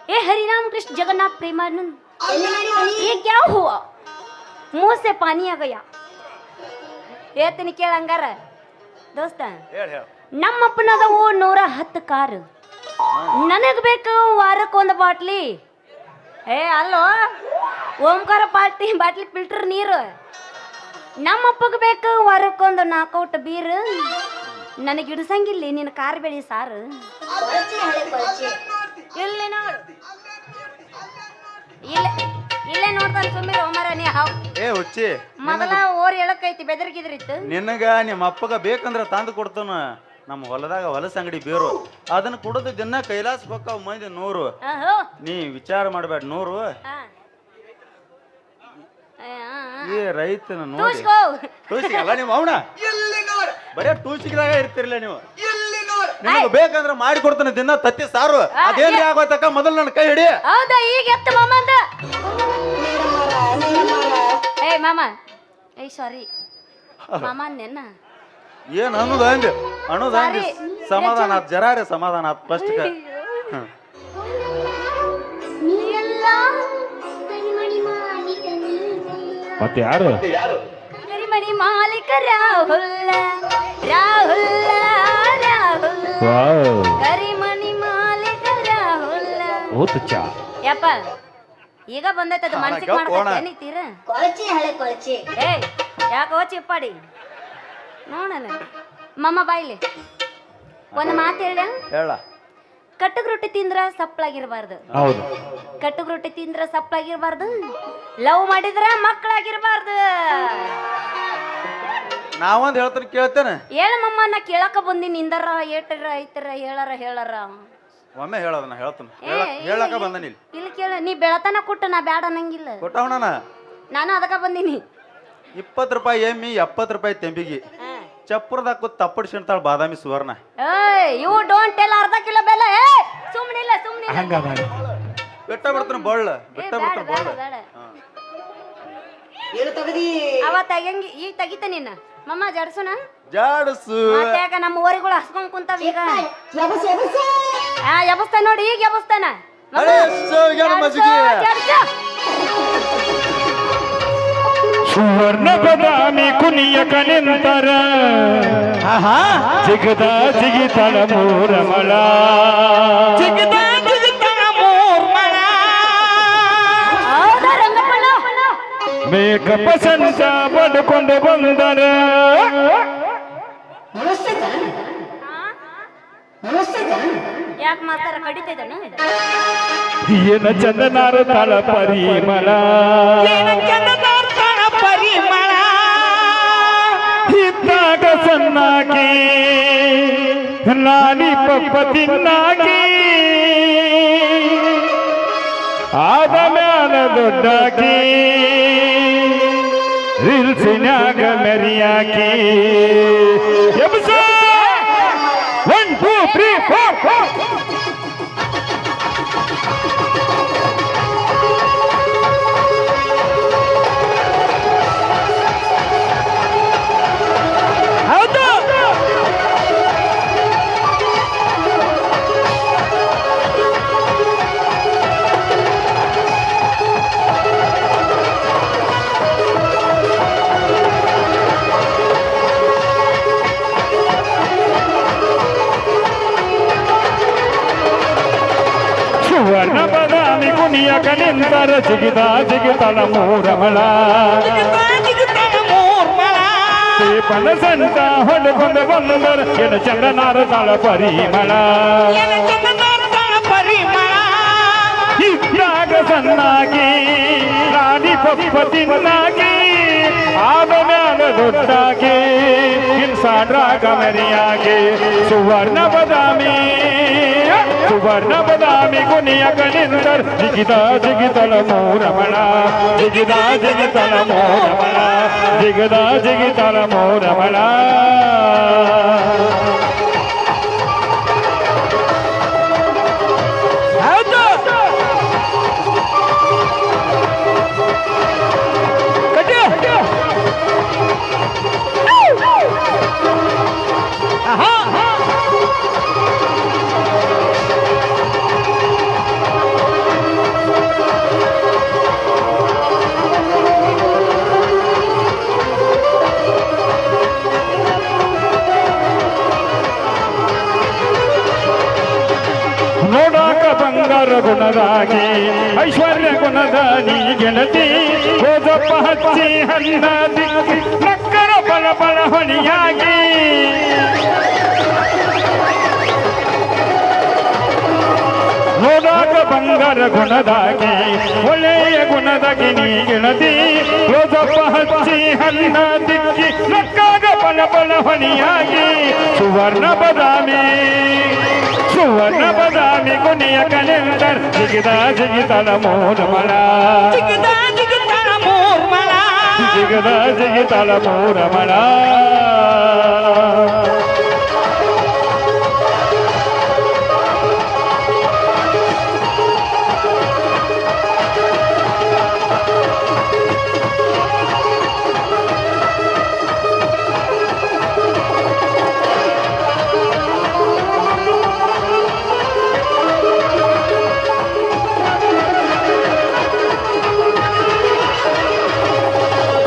हे हरिनाम कृष्ण जगन्नाथ प्रेमानंद, ये क्या हुआ? मुंह से पानी आ गया. ಹೇಳ್ತೀನಿ ಕೇಳಂಗಾರ ದೋಸ್ತ. ನಮ್ಮಪ್ಪನದವು 110 ಕಾರು, ನನಗ್ ಬೇಕು ವಾರಕ್ಕೊಂದು ಬಾಟ್ಲಿ. ಏ ಅಲ್ಲೋ ಓಂಕಾರ ಬಾಟ್ಲಿ ಫಿಲ್ಟರ್ ನೀರು. ನಮ್ಮಪ್ಪಗೆ ಬೇಕು ವಾರಕ್ಕೊಂದು 4 ಔಟ್ ಬೀರು. ನನಗೆ ಇಡ್ಸಂಗಿಲ್ಲ ನಿನ್ನ ಕಾರ್ ಬೆಳಿ ಸಾರು. ಇಲ್ಲೇ ನೋಡು, ಇಲ್ಲೇ ನೋಡ್ತಾನೆ ಸುಮ್ಮನೆ ಒಮ್ಮರ ನೀ ಹಾವ್. ಏ ಹುಚ್ಚಿ ಮೊದಲ ಓರ್ ಎಳಕೈತಿ ಬೆದರ್ಗಿದ್ರಿತ್ತು. ನಿನಗ ನಿಮ್ಮ ಅಪ್ಪಗ ಬೇಕಂದ್ರ ತಂದು ಕೊಡ್ತಾನ. ನಮ್ಮ ಹೊಲದಾಗ ಹೊಲಸ ಅಂಗಡಿ ಬೇರು ಅದನ್ನ ಕುಡಿದು ದಿನ ಕೈಲಾಸ ಹೊಕ್ಕಾವ್ ಮಂದಿ 100. ನೀ ವಿಚಾರ ಮಾಡಬೇಡ 100. ಈ ರೈತನ ನೋಡಿ ಟೂಸಿಗಲ್ಲ ನೀವು ಅವನ ಬರೇ ಟೂಸಿಗದಾಗ ಇರ್ತಿರ್ಲಿಲ್ಲ ನೀವು. ನಿಮಗೆ ಬೇಕಂದ್ರ ಮಾಡಿ ಕೊಡ್ತಾನೆ ದಿನ ತತ್ತಿ ಸಾರು. ಅದೇನ್ರಿ ಆಗೋತಕ್ಕ ಮೊದಲು ನನ್ನ ಕೈ ಹಿಡಿ. ಹೌದಾ ಈಗ ಎತ್ತ ಮಾಮ ಅಂದ. ಏ ಮಾಮ, ಏ ಸಾರಿ ಮಾಮ ಅಂದೇನ? ಏನ್ ಅನ್ನೋದ ಹಂಗ ಸಮಾಧಾನ ಆತ್ ಜರಾರೆ ಸಮಾಧಾನ ಆತ್ ಫಸ್ಟ್. ಮತ್ತೆ ಯಾರು? ಕರಿಮಣಿ ಮಾಲೀಕ ರಾಹುಲ್ ರಾಹುಲ್ ರಾಹುಲ್, ಕರಿಮಣಿ ಮಾಲೀಕ ರಾಹುಲ್. ಯಪ್ಪ ಈಗ ಬಂದೈತೆ ಅದು ಮನ್ಸಿಗೆ ಮಾಡ್ತೀರ ಏ ಯಾಕೋ ಚಿಪ್ಪಾಡಿ ನೋಡಲ್ಲ ಮಮ್ಮ ಬಾಯ್ಲಿ ಒಂದು ಮಾತು ಹೇಳ. ಕಟ್ಟಗ್ ರೊಟ್ಟಿ ತಿಂದ್ರ ಸಪ್ಪಳಾಗಿರ್ಬಾರ್ದು. ಹೌದು. ಕಟ್ಟಗ್ ರೊಟ್ಟಿ ತಿಂದ್ರ ಸಪ್ಪಳಾಗಿರ್ಬಾರ್ದು. ಲವ್ ಮಾಡಿದ್ರ ಮಕ್ಕಳಾಗಿರ್ಬಾರ್ದು. ನಾವೊಂದ್ ಹೇಳ್ತಾನೆ ಕೇಳ್ತೇನೆ. ಹೇಳ ಮಮ್ಮ, ನಾ ಕೇಳಕ ಬಂದಿನಿ. ಇಂದರ ಏಟರ ಐತರ ಹೇಳಾರ ಒಮ್ಮೆ ಹೇಳೋದನ್ನ ಹೇಳ್ತಾನೆ. ಹೇಳಕ ಬಂದನಿ ಇಲ್ಲಿ ಕೇಳ. ನೀ ಬೆಳತನ ಕೊಟ್ಟು ನಾ ಬ್ಯಾಡ ಅನ್ನಂಗಿಲ್ಲ. ಕೊಟ್ಟವಣ ನಾನು ಅದಕ್ಕ ಬಂದಿನಿ. 20 ರೂಪಾಯಿ ಎಮ್ಮಿ 70 ರೂಪಾಯಿ ತೆಂಬಿಗಿ ಚಪ್ಪರದಾಗ ಕೂತ್ ತಪ್ಪಡಿಸಿರ್ತಾಳ ಬಾದಾಮಿ ಸುವರ್ಣ. ಯು ಡೋಂಟ್ ಟೆಲ್ ಅರ್ಧ ಕಿಲೋ ಬೆಲ್ಲ. ಸುಮ್ಮನಿಲ್ಲ ಬೆಟ್ಟ ಬಿಡ್ತಾನೆ ಬಳ್ಳ ಬೆಟ್ಟ ಬಿಡ್ತಾನೆ ಬಳ್ಳ. ಅವ ತೆಗಂಗಿ ಈಗ ತೆಗಿತ ನಿನ್ನ ಮಮ್ಮ ಜಡ್ಸುನ ಜಾಡಸು ಮತ್ತೆ ಯಾಕ ನಮ್ಮ ಊರಿಗಳು ಹಸ್ಕೊಂಡ್ ಕುಂತಾವ ಈಗ ಎಬಸ್ತಾನ ನೋಡಿ ಈಗ ಎಬಸ್ತಾನ ಅರೆ ಸೋಗ್ಯಾನ ಮಜ್ಜಿಗೆ ಸುವರ್ಣ ಬದಾಮಿ ಕುನಿಯ ಕನೆಂತರ ಜಿಗದ ಜಿಗಿತಳ ಮೂರಮಳ ಜಿಗದ ಜಿಗಿತಳ ಮೂರ್ಮಳ ಹೌದಾ ರಂಗಪ್ಪನ ಮೇಕಪ್ಪ ಸಂತ ಬಡ್ಕೊಂಡು ಬಂದರ ಯಾಕೆ ಮಾತಾರ ಕಡಿತಿದ್ದಾನ ಏನ ಚಂದನಾರ ತಳ ಪರಿಮಳ ಚಂದನಾರ್ತಾಳ ಪರಿಮಳ ಇದ್ದಾಗ ಸನ್ನಾಗಿ ನಾನಿ ಪಪ್ಪ ತಿನ್ನಾಗಿ ಆದ ಮ್ಯಾಲ ದೊಡ್ಡಾಗಿ ರೀಲ್ಸಿನ್ಯಾಗ ಮೆರಿಯಾಕಿ ಎಬ್ಸ 1 2 3 4 ಹೌದು ಸುವರ್ಣ ಬದಾಮಿ ಕುನಿಯ ಕನಿಂತರ ಜಿಗಿದ ಜಿಗಿತಳ ಮೂರಮಳ ಜಿಗದ ಮೂರ್ಮಳ ಪನ ಸಂತ ಹೊಡೆಕೊಂಡು ಬಂದರ ಏನ ಚಂದನಾರ ತಳ ಪರಿಮಳ ಚಂದನಾರ್ತಾಳ ಪರಿಮಳ ಇದ್ದಾಗ ಸನ್ನಾಗಿ ರಾಣಿ ಪಪ್ಪ ತಿನ್ನಾಗಿ ಆದ ಮ್ಯಾಲ ದೊಡ್ಡಾಗಿ ಇನ್ಸಾಡ್ರಾಗ ಮೆರಿಯಾಗಿ ಸುವರ್ಣ ಬದಾಮಿ ಕುನಿಯ ಕನಿಂದರ್ ಜಿಗಿದ ಜಿಗಿತಳ ಮೂರಮಳ ಜಿಗಿದ ಜಿಗಿತಳ ಮೂರಮಳ ಜಿಗದ ಜಿಗಿತಳ ಮೂರಮಳ ಹೌದು ಕಟ್ಟು ಆಹಾ ನೋಡಾಕ ಬಂಗಾರ ಗುಣದಾಗಿ ಐಶ್ವರ್ಯ ಗುಣದ ನೀ ಗೆಳತಿ ಹೋದಪ್ಪ ಹಚ್ಚಿ ಹಣ್ಣ ದಿಕ್ಕಿ ನಕ್ಕರ ಬಲ ಬಲ ಹೊಣಿಯಾಗಿ ನೋಡಾಕ ಬಂಗಾರ ಗುಣದಾಗಿ ಒಳ್ಳೆಯ ಗುಣದಾಗಿ ನೀ ಗೆಳತಿ ಹೋದಪ್ಪ ಹಚ್ಚಿ ಹಣ್ಣ ದಿಕ್ಕಿ ನಕ್ಕಾಗ ಬಲ ಬಲ ಹೊಣಿಯಾಗಿ ಸುವರ್ಣ ಬದಾಮಿ ಕುನಿಯ ಕನೆಂದರ್ ಜಿಗಿದ ಜಿಗಿತಳ ಮೂರಮಳ ಜಿಗದ ಜಿಗದ ಮೂರ್ಮಳ ಜಿಗದ ಜಿಗಿತಳ ಮೂರಮಳ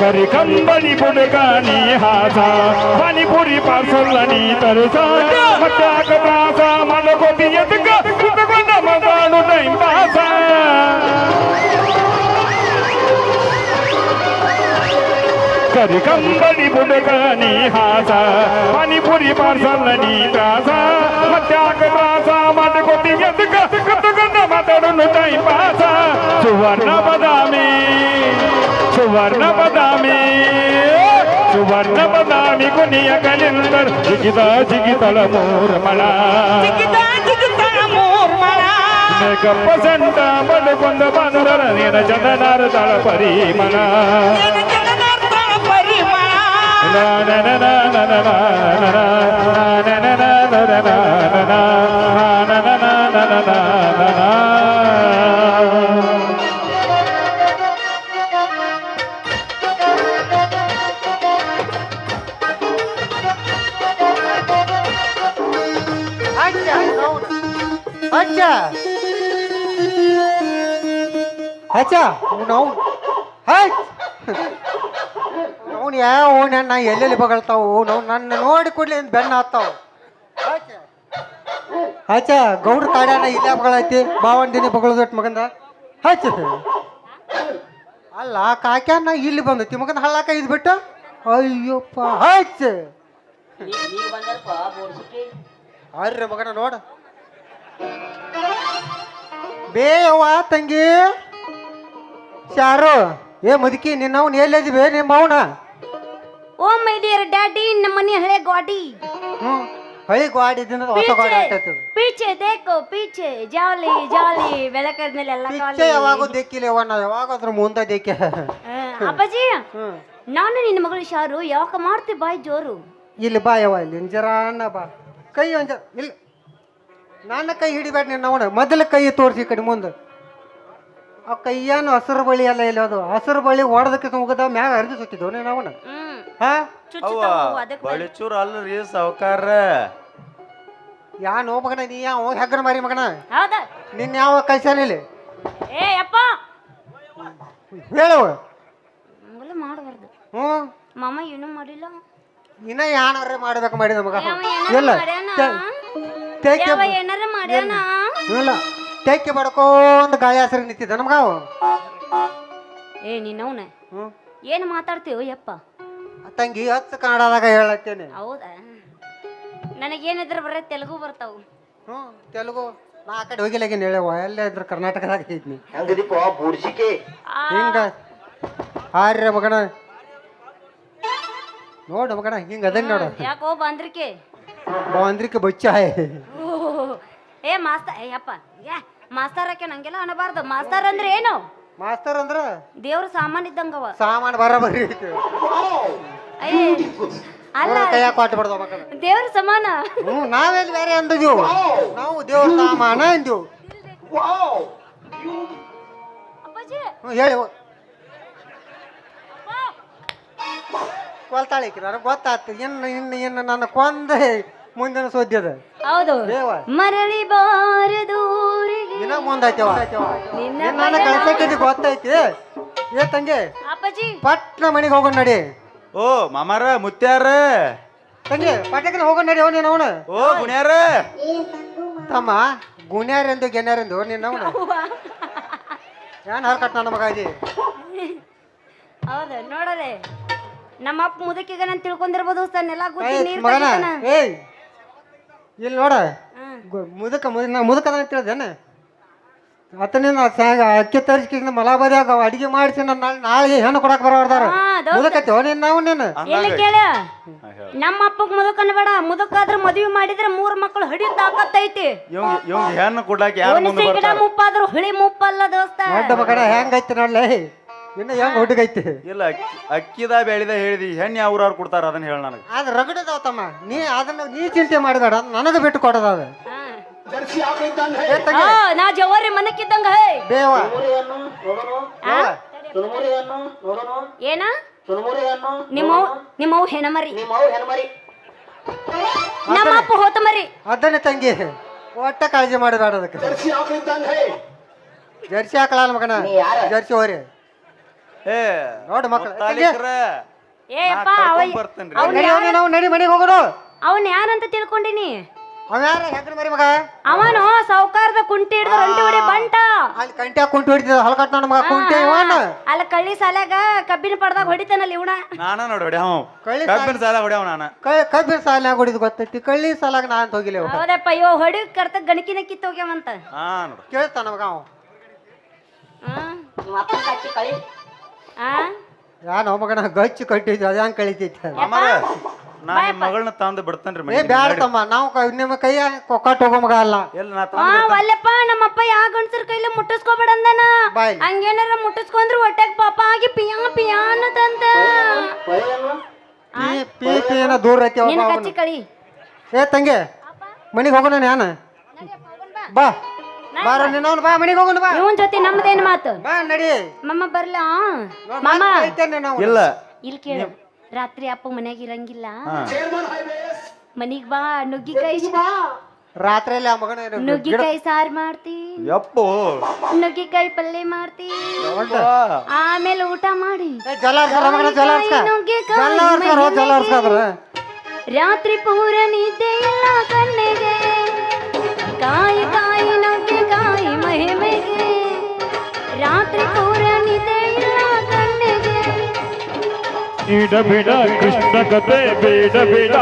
ಕರಿ ಕಂಬಳಿ ಬುಡಗಾನಿ ಹಾಸ ಪಾನಿಪುರಿ ಪಾರ್ಸಲ್ಲನಿ ತರುಸ ಮಟ್ಟಾಕ ಪ್ರಾಸ ಮನಗೊತಿ ಎದಕ ಕುತಗೊಂಡ ಮಗಾಡು ಟೈಮ್ ಪಾಸ ಕರಿ ಕಂಬಳಿ ಬುಡಗಾನಿ ಹಾಸ ಪಾನಿಪುರಿ ಪಾರ್ಸಲ್ಲನಿ ತ್ರಾಸ ಮಟ್ಟಾಕ ಪ್ರಾಸ ಮನಗೊತಿ ಎದಕ ಕುತಗೊಂಡ ಮಾತಾಡು ಟೈಮ್ ಪಾಸ ಸುವರ್ಣ ಬದಾಮಿ ಕುನಿಯ ಕಲಿಂದರ್ ಜಿಗಿದ ಜಿಗಿತಳ ಮೂರಮಳ ಜಿಗದ ಜಿಗದ ಮೂರ್ಮಳ ಮೇಕಪ್ಪ ಸಂತ ಬಡ್ಕೊಂಡು ಬಂದರ ನೀನ ಚಂದನಾರ ತಳ ಪರಿಮಳ ಚಂದನಾರ್ತಾಳ ಪರಿಮಳ ಅಚ್ಚ ಅಚ್ಚ ನಾವು ಅವ್ನು ಯಾವ ನಾ ಎಲ್ಲೆಲ್ಲಿ ಬಗಳ್ತಾವು ನಾವು ನನ್ನ ನೋಡಿ ಕೊಡ್ಲಿ ಅಂತ ಬೆನ್ನ ಹತ್ತಾವ ಆಚ ಗೌಡ್ರ ಕಾಡ್ಯಾನ ಇಲ್ಲೇ ಬಗಳೈತಿ ಬಾವನ್ ದಿನ ಬಗಳದೊಟ್ಟು ಮಗಂದ ಹಚ್ಚ ಅಲ್ಲ ಕಾಕ್ಯಾನ ಇಲ್ಲಿ ಬಂದೈತಿ ಮಗನ ಹಳ್ಳಾಕ ಇದ್ಬಿಟ್ಟು ಅಯ್ಯಪ್ಪ ಹಚ್ಚ ಅರ್ರಿ ಮಗನ ನೋಡ ಬೇವ ತಂಗಿ ಶಾರು ಏ ಮುದುಕಿ ನಿನ್ನವ್ನ ಎಲ್ಲಿದ್ವಿ ನಿಮ್ಮ ಅವನ ಓ ಮೈ ಡಿಯರ್ ಡ್ಯಾಡಿ ನಮ್ಮ ಮನೆ ಹಳೆ ಗಾಡಿ ಹ್ಮ್ ಹಳಿ ಗಾಡಿ ಹೊಸ ಗಾಡಿ ಆಗ್ತೈತಿ ಪೀಚೆ ದೇಕೋ ಪೀಚೆ ಜಾಲಿ ಜಾಲಿ ಬೆಳಕದ್ಮೇಲೆ ಎಲ್ಲ ಪಿಚ್ಚೆ ಯಾವಾಗೂ ದೇಕ್ಕಿಲ್ಲ ಯವ್ವ ನಾ ಯಾವಾಗಾದ್ರೂ ಮುಂದೆ ದೇಕ್ಕೆ ಅಪ್ಪಾಜಿ ನಾನು ನಿನ್ನ ಮಗಳು ಶಾರು ಯಾಕ ಮಾಡ್ತಿ ಬಾಯ್ ಜೋರು ಇಲ್ಲಿ ಬಾ ಯವ್ವ ಇಲ್ಲಿ ಜರ ಅಣ್ಣ ಬಾ ಕೈ ಒಂಜ ಇಲ್ಲಿ ನನ್ನ ಕೈ ಹಿಡಿಬೇಡ ನಿನ್ನ ಅವನ ಮೊದಲ ಕೈ ತೋರಿಸಿ ಕಡೆ ಮುಂದೆ ಆ ಕೈಯೇನು ಹಸಿರು ಬಳಿ ಎಲ್ಲ ಇಲ್ಲ ಅದು ಹಸಿರು ಬಳಿ ಹೊಡೆದಕ್ಕೆ ಮುಗದ ಮ್ಯಾಗ ಅರ್ಜಿ ಸುತ್ತಿದ್ದವು ನೀನು ಅವನ ಹಾ ಅವ್ವ ಬಳಿಚೂರ್ ಅಲ್ರಿ ಸಾವ್ಕಾರ ಯಾನ್ ಹೋ ಮಗನ ನೀ ಯಾವ ಹೆಗ್ಗನ ಮಾರಿ ಮಗನ ಹೌದಾ ನಿನ್ನ ಯಾವ ಕಳ್ಸ್ಯಾನ ಇಲ್ಲಿ ಏ ಅಪ್ಪ ಹೇಳವ ಹಂಗೆಲ್ಲ ಮಾಡಬಾರ್ದು ಹ್ಞೂ ಮಾಮ ಏನೂ ಮಾಡಿಲ್ಲ ಇನ್ನ ಯಾನವ್ರೆ ಮಾಡ್ಬೇಕು ಮಾಡಿದ ಮಗ ಯಾವ ಏನಾರ ಇಲ್ಲ ಮಾಡ್ಯಾನ? ತೆಕ್ಕೆ ಯಾವ ಏನಾರ ಮಾಡ್ಯಾನ ಇಲ್ಲ ತೆಕ್ಕೆ ಬಡ್ಕೊಂಡ್ ಗಾಳಿ ಹಸಿರು ನಿಂತಿದ್ದ ನಮ್ಗ ಅವ ಏ ನಿನ್ನವನ ಹ್ಞೂ ಏನು ಮಾತಾಡ್ತೀವೋ ಯಪ್ಪ ತಂಗಿ ಹತ್ತು ಕನ್ನಡದಾಗ ಹೇಳತ್ತೇನೆ ಹೌದಾ ನನಗೇನಿದ್ರೆ ಬರೀ ತೆಲುಗು ಬರ್ತಾವು ಹ್ಞೂ ತೆಲುಗು ನಾ ಆ ಕಡೆ ಹೋಗಿಲಾಗೇನು ಹೇಳವ ಎಲ್ಲ ಇದ್ರ ಕರ್ನಾಟಕದಾಗ ಐತ್ನಿ ಹಿಂಗ ಆರ್ಯ ಮಗನ ನೋಡು ಮಗನ ಹಿಂಗ ಅದನ್ನ ನೋಡು ಯಾಕೋ ಬಂದ್ರಿಕೆ ಬಾಂದ್ರಿಕೆ ಬಚ್ಚ ಏ ಮಾಸ್ತ ಏಯಪ್ಪ ಯಾ ಮಾಸ್ತಾರಕ್ಕೆ ನಂಗೆಲ್ಲ ಅನ್ನಬಾರ್ದು ಮಾಸ್ತಾರ ಅಂದ್ರೆ ಏನು ಮಾಸ್ತರ್ ಅಂದ್ರ ದೇವ್ರ ಸಾಮಾನ್ ಇದ್ದಂಗವ ಸಾಮಾನು ಬರಬರಿ ಐತಿ ಅಯ್ಯ ಅಲ್ಲ ಕೈಯಾಗ ಕೊಟ್ಟು ಬಿಡ್ದ ಮಕ್ಕಳ ದೇವ್ರ ಸಮಾನ ಹ್ಞೂ ನಾವೆಲ್ಲಿ ಬೇರೆ ಅಂದಿದ್ವು ನಾವು ದೇವ್ರ ಸಾಮಾನ ಅಂದಿವು ಅಪ್ಪಾಜಿ ಹ್ಞೂ ಹೇಳಿ ಕೊಲ್ತಾಳಿಕಿ ನನಗೆ ಗೊತ್ತಾಗ್ತದೆ ಇನ್ನು ನನ್ನ ಕೊಂದೆ ಮುಂದಿನ ಸುದ್ದಿದ ಹೌದು ದೇವ ಮರಳಿ ಬಾರದೂರಿಗೆ ಇನ್ನ ಮುಂದೈತೆವ ನಿನ್ನ ನನ್ನ ಕಳ್ಸಕ್ಕಿದ್ದು ಗೊತ್ತೈತಿ ಏ ತಂಗಿ ಅಪ್ಪಾಜಿ ಪಟ್ನ ಮನೆಗೆ ಹೋಗೋಣ ನಡಿ ಓ ಮಾಮಾರ ಮುತ್ಯಾರ ತಂಗಿ ಪಟ್ಟಕನ ಹೋಗೋಣ ನಡಿ ಅವನು ಅವನು ಓ ಗುಣ್ಯಾರ ತಮ್ಮ ಗುಣ್ಯಾರೆಂದು ಗೆನ್ಯಾರೆಂದು ನಿನ್ನವನು ಏನ್ ಹರ್ಕಟ್ ನನ್ನ ಮಗ ಅದಿ ಹೌದು ನೋಡಲೆ ನಮ್ಮ ಅಪ್ಪ ಮುದಕಿಗ ನಾನು ತಿಳ್ಕೊಂಡಿರ್ಬೋದು ತನ್ನೆಲ್ಲ ಗುದ್ದಿ ನೀರ್ ಮಗನ ತೆಗಿತಾನ. ಏಯ್ ಇಲ್ಲಿ ನೋಡ ಹ್ಮ್. ಮುದುಕದ ತಿಳಿದೇನ ಆತನ ಅಕ್ಕಿ ತರಿಸ್ಕಿಂದ ಮಲಾಬದಿಯಾಗ ಅಡಿಗೆ ಮಾಡಿಸಿ ನನ್ನ ನಾಳೆ ಹೆಣ್ಣು ಕೊಡಕ್ ಬರೋದಾರ ಹಾ, ದೋಸ್ತ. ಮುದುಕತ್ತಿ ನೀನು ನಾವು ನೀನು ಎಲ್ಲಿ ಕೇಳ ನಮ್ಮ ಅಪ್ಪಗ್ ಮುದುಕನ್ ಬೇಡ ಮುದುಕಾದ್ರ ಮದುವೆ ಮಾಡಿದ್ರೆ 3 ಮಕ್ಕಳು ಹಿಡಿಯೋ ತಾಕತ್ತೈತಿ ಇವಂಗ ಹೆಣ್ಣು ಕೊಡ್ಲಾಕ ಯಾರು ಮುಂದೆ ಗಿಡ ಬರ್ತಾರ ಮುಪ್ಪಾದ್ರು ಹುಳಿ ಮುಪ್ಪಲ್ಲ ದೋಸ್ತ ದೊಡ್ಡ ಮಗನ ಹೆಂಗೈತಿ ನೋಡ್ಲೆ ಇನ್ನು ಹೆಂಗ್ ಹುಡುಗೈತಿ ಇಲ್ಲ ಅಕ್ಕಿದ ಬೆಳಿದ ಹೇಳಿದಿ ಹೆಣ್ಣು ಯಾವ್ರವ್ರು ಕೊಡ್ತಾರ ಅದನ್ನ ಹೇಳ ನನಗೆ ಅದು ರಗಡದಾವ ತಮ್ಮ ಅದನ್ನ ನೀ ಚಿಂತೆ ಮಾಡಬೇಡ ನನಗೆ ಬಿಟ್ಟು ಕೊಡೋದಾದ ನಾ ಜವಾರಿ ಮನಕ್ಕಿದ್ದಂಗ ಹೇ ಬೇವ ಏನ ನಿಮ್ಮವ್ ಹೆಣಮರಿ ನಮ್ಮ ಅಪ್ಪ ಹೋತ ಮರಿ ಅದನ್ನೇ ತಂಗಿ ಒಟ್ಟ ಕಾಳಜಿ ಮಾಡಬೇಡ ಅದಕ್ಕೆ ಜರ್ಸಿ ಹಾಕಲ್ಲ ಮಗನ ಜರ್ಸಿ ಹೋರಿ ಏ ನೋಡು ಮಕ್ಕಳು ಏ ಅಪ್ಪ ನಾವು ನಡಿ ಮನೆಗೆ ಹೋಗೋಣ ಅವನ್ ಯಾರಂತ ತಿಳ್ಕೊಂಡಿನಿ ಅವ ಯಾರ ಹೆಗ್ಗಣ ಮರಿ ಮಗ ಅವನು ಸಾವುಕಾರದ ಕುಂಟಿ ಹಿಡಿದು ರಂಟಿ ಹೊಡಿ ಬಂಟ ಅಲ್ಲಿ ಕಂಟ್ಯಾಗ ಕುಂಟಿ ಹೊಡಿತಿದ್ದ ಹಲ್ಕಟ್ ನನ್ನ ಮಗ ಕುಂಟಿ ಇವನ ಅಲ್ಲ ಕಳ್ಳಿ ಸಾಲಾಗ ಕಬ್ಬಿನ ಪಡ್ದಾಗ ಹೊಡಿತಾನಲ್ಲ ಇವನ ನಾನ ನೋಡಿ ಹೊಡ್ಯಾವ ಕಳ್ಳಿ ಕಬ್ಬಿನ ಸಾಲ ಹೊಡ್ಯಾವ ನಾನ ಕಬ್ಬಿನ ಸಾಲಿನಾಗ ಹೊಡಿದ್ ಗೊತ್ತೈತಿ ಕಳ್ಳಿ ಸಾಲಾಗ ನಾನು ಹೋಗಿಲ್ಲ ಹೌದಪ್ಪ ಇವ ಹೊಡಿ ಕರ್ತ ಗಣಕಿನ ಕಿತ್ತೋಗ್ಯಾವಂತ ಹಾ ನೋಡು ಕೇಳ್ತಾನ ಮಗ ಅವ ಯಾನೋ ಮಗನ ಗಚ್ಚು ಕಟ್ಟಿದ್ವಿ ಅದ ಹೆಂಗ್ ಕಳಿತೈತಿ ಮಾಮಾರ ನಾ ನಿಮ್ಮ ಮಗಳನ್ನ ತಂದು ಬಿಡ್ತೇನ್ರಿ ಏ ಮನೆಗೆ. ಬ್ಯಾಡ ತಮ್ಮ ನಾವು ನಿಮ್ಮ ಕೈಯ ಕೊಟ್ಟು ಹೋಗೋ ಮಗ ಅಲ್ಲ ಎಲ್ಲಿ ನಾ ತಂದು ಅಲ್ಲಪ್ಪ ನಮ್ಮಪ್ಪ ಯಾವ ಗಂಡಸರ ಕೈಲಿ ಮುಟ್ಟಿಸ್ಕೋಬೇಡ ಅಂದನ ಬಾಯ್ ಹಂಗೇನಾರ ಮುಟ್ಟಿಸ್ಕೊಂಡ್ರು ಹೊಟ್ಟೆಗ್ ಪಾಪ ಆಗಿ ಪಿಯಾ ಅನ್ನತಂತ ಪಿ ಪಿ ಏನೋ ದೂರ ಐತಿ ನಿನ್ ಕಚ್ಚಿ ಕಳಿ ಏ ತಂಗಿ ಮನಿಗೆ ಹೋಗೋಣ ಯಾನ ಬಾ ಬಾರ ನಿನ್ನವನು ಬಾ ಮನಿಗೆ ಹೋಗೋಣ ಬಾ ಇವನ್ ಜೊತೆ ನಮ್ದೇನ್ ಮಾತು ಬಾ ನಡಿ ಮಮ್ಮ ಬರ್ಲ ಮಾಮ ಇಲ್ಲ ಇಲ್ಲಿ ಕೇಳು ರಾತ್ರಿ ಅಪ್ಪ ಮನ್ಯಾಗ ಇರಂಗಿಲ್ಲ ಮನಿಗ್ ಬಾ ನುಗ್ಗಿಕಾಯಿ ರಾತ್ರಿಯಲ್ಲಿ ಆ ಮಗನ ಏನು ಗಿಡ- ನುಗ್ಗಿಕಾಯಿ ಸಾರು ಮಾಡ್ತಿ ಯಪ್ಪು ನುಗ್ಗಿಕಾಯಿ ಪಲ್ಯ ಮಾಡ್ತಿ ದೊಡ್ಡ. ಆಮೇಲೆ ಊಟ ಮಾಡಿ ಏ, ಜಲ ಹರ್ಸ್ಕೊ, ಮಗನ ಜಲ ಹರ್ಸ್ಕೊ. ನುಗ್ಗೆಕಾಯಿ ಜಲ ಹರ್ಸ್ಕೊ, ಜಲ ಹರ್ಸ್ಕೊದ್ರ. ರಾತ್ರಿ ಪೂರ ನಿದ್ದೆ ಇಲ್ಲ ಕಣ್ಣಿಗೆ ಕಾಯಿ ಕಾಯಿ ನುಗ್ಗೆಕಾಯಿ ಮಹಿಮೆಗೆ ರಾತ್ರಿ ಪೂರ ನಿದ್ದೆ ಇಲ್ಲ ಕಣ್ಣಿಗೆ ಬೇಡ ಬೇಡ ಕೃಷ್ಣ ಕತೆ ಬೇಡ ಬೇಡ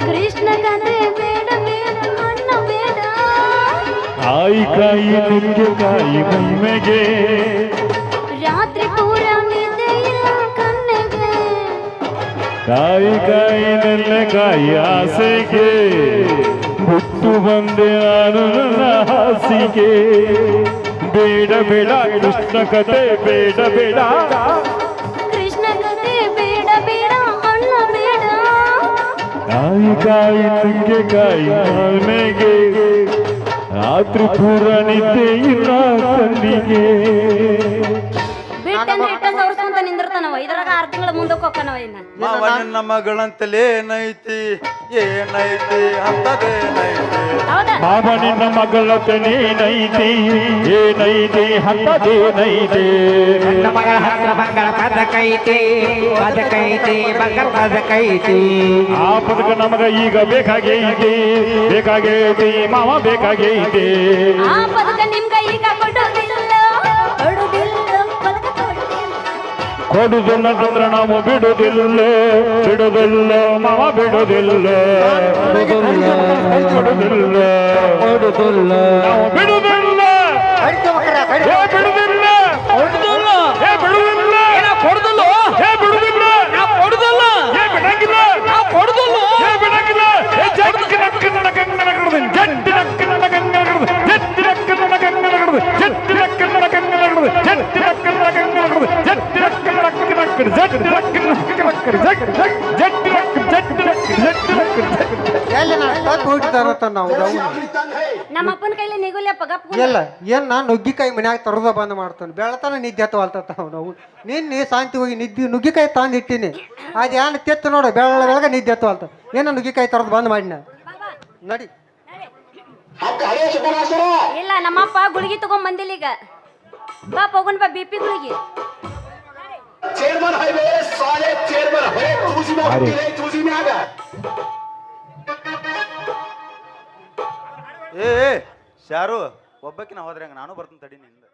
ಕೃಷ್ಣ ಕತೆ ಬೇಡ ಬೇಡ ಅಣ್ಣ ಬೇಡ ಕಾಯಿ ಕಾಯಿ ನುಗ್ಗೆಕಾಯಿ ಮಹಿಮೆಗೆ ರಾತ್ರಿ ಪೂರ ನಿದ್ದೆ ಇಲ್ಲ ಕಣ್ಣಿಗೆ ಕಾಯಿ ಕಾಯಿ ನೆಲ್ಲೆಕಾಯಿ ಆಸೆಗೆ ಬಿಟ್ಟು ಬಂದೆ ನಾನು ನನ್ನ ಹಾಸಿಗೆ ಬೇಡ ಬೇಡ ಕೃಷ್ಣ ಕತೆ ಬೇಡ ಬೇಡ ಕೃಷ್ಣ ಕತೆ ಬೇಡ ಬೇಡ ಅಣ್ಣ ಬೇಡ ಕಾಯಿ ಕಾಯಿ ನುಗ್ಗೆಕಾಯಿ ಮಹಿಮೆಗೆ ರಾತ್ರಿ ಪೂರ ನಿದ್ದೆ ಇಲ್ಲ ಕಣ್ಣಿಗೆ ಬಿಟ್ಟಂದ್ರೆ ಇಟ್ಟಂತ ಅವ್ರಸ್ಕೊಂತ ನಿಂದಿರ್ತಾನವ ಇದ್ರಾಗ 6 ತಿಂಗಳ ಮುಂದಕ್ಕೆ ಹೋಗ್ತಾನವ ಇನ್ನ ಮಾವ ನಿನ್ನ ಮಗಳಂತಲೇನೈತಿ ಏನೈತಿ ಅಂತದೇನೈತಿ ಹೌದಾ ಮಾವ ನಿನ್ನ ಮಗಳತೆ ನೀನೈತಿ ಏನೈತಿ ಹತ್ತದೇನೈತಿ ನನ್ನ ಮಗಳ ಹತ್ರ ಬಂಗಾರ ಪದಕೈತಿ ಬಂಗಾರ ಪದಕೈತಿ ಆ ಪದಕ ನಮಗ ಈಗ ಬೇಕಾಗೈತಿ ಬೇಕಾಗೈತಿ ಮಾವ ಬೇಕಾಗೈತಿ ಆ ಪದಕ ನಿಮ್ಗ ಈಗ ಕೊಡೋದಿಲ್ಲ ಪದಕ ಕೊಡುದಿಲ್ಲ ತಂದ್ರ ನಾವು ಬಿಡುದಿಲ್ಲ ಬಿಡುದಿಲ್ಲ ಮಾವ ಬಿಡುದಿಲ್ಲ ಕೊಡುದಿಲ್ಲ ನಾವು ಬಿಡುದಿಲ್ಲ ಅಡಿಕೆ ಮಕ್ಕಳ, ಕಡಿ. ಏ ಬಿಡುದಿಲ್ಲ ಕೊಡುದಿಲ್ಲ ಏ ಬಿಡುದಿಲ್ಲ ಕೊಡುದಿಲ್ಲ ಏ ಬಿಡುದಿಲ್ಲ ನಾವು ಕೊಡುದಿಲ್ಲ ಏ ಬಿಡಂಗಿಲ್ಲ ನಾವು ಕೊಡುದಿಲ್ಲ ಏ ಬಿಡಂಗಿಲ್ಲ ಏ ಜಟ್ಟಿ ನಕ್ಕ ನಡಕಂಗನಗಡದು ಜಟ್ಟಿ ನಕ್ಕ ನಡಕಂಗನಗಡದು ಜಟ್ಟಿ ನಕ್ಕ ನಡಕಂಗನಗಡದು ಜಟ್ಟಿ ನಕ್ಕ ನಡಕಂಗನಗಡದು ಜಟ್ಟಿ ನಕ್ಕ ನಡಕಂಗನಗಡದು ಜಟ್ಟಿ ನಕ್ಕ ನಡಕಂಗನಗಡದು ಜಟ್ಟಿ ನಕ್ಕ ನಡಕಂಗನಗಡದು ಜಟ್ಟಿ ನಕ್ಕ ಜಟ್ಟಿ ನಕ್ಕ ಎಲ್ಲಿ ನಾನು ಸತ್ತು ಹೋಗ್ತಾರತ್ತ ನಾವು ನಮ್ಮ ಅಪ್ಪನ ಕೈಲಿ ನಿಗುಲ್ಯಪ್ಪ ಗಪ್ ಇಲ್ಲ ಏನ್ ನಾನು ನುಗ್ಗಿಕಾಯಿ ಮನ್ಯಾಗ ತರೋದ ಬಂದ್ ಮಾಡ್ತಾನೆ ಬೆಳತನ ನಿದ್ದೆ ಹತ್ತವಲ್ತ ನಾವು ನಿನ್ನೆ ಶಾಂತಿ ಹೋಗಿ ನಿದ್ದೆ ನುಗ್ಗಿಕಾಯಿ ತಂದು ಇಟ್ಟಿನಿ ಅದು ಏನ್ ತೆತ್ತು ನೋಡು ಬೆಳಗ ನಿದ್ದೆ ಹತ್ತವಲ್ತ ಏನ ನುಗ್ಗಿಕಾಯಿ ತರೋದು ಬಂದ್ ಮಾಡಿನ ನಡಿ ಇಲ್ಲ ನಮ್ಮಪ್ಪ ಗುಳಿಗೆ ತಗೊಂಡ್ ಬಂದಿಲ್ಲ ಈಗ ಬಾ ಹೋಗೋಣ ಬಾ BP ಗುಳಿಗೆ चेयरमैन हाईवे साले चेयरमैन है तुझी में होती है तुझी में आगा ಏ ಶಾರು ಒಬ್ಬಕಿನ ಹೋದ್ರೆ ಹಂಗ ನಾನು ಬರ್ತೀನಿ ತಡಿ ನಿಂದ